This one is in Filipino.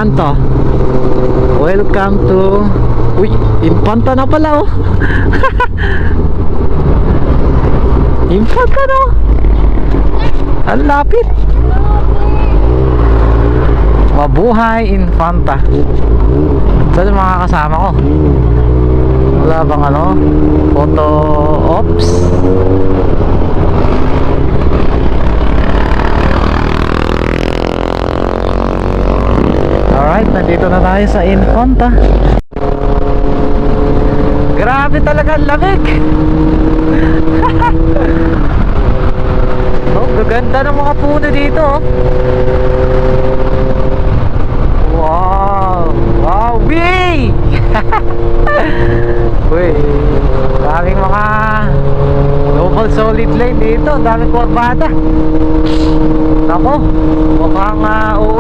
Saan to? Welcome to... Uy, Infanta na pala oh. Infanta na oh. Ang lapit. Mabuhay Infanta. Saan yung mga kasama ko? Wala bang ano? Photo ops? Alright, nandito na tayo sa Infanta. Grabe talaga ang lamig. Oh, gaganda ng mga puno dito oh. Wow! Wow! Wee! Uy, daming mga double solid lane dito. Daming kurbada. Nako, mukhang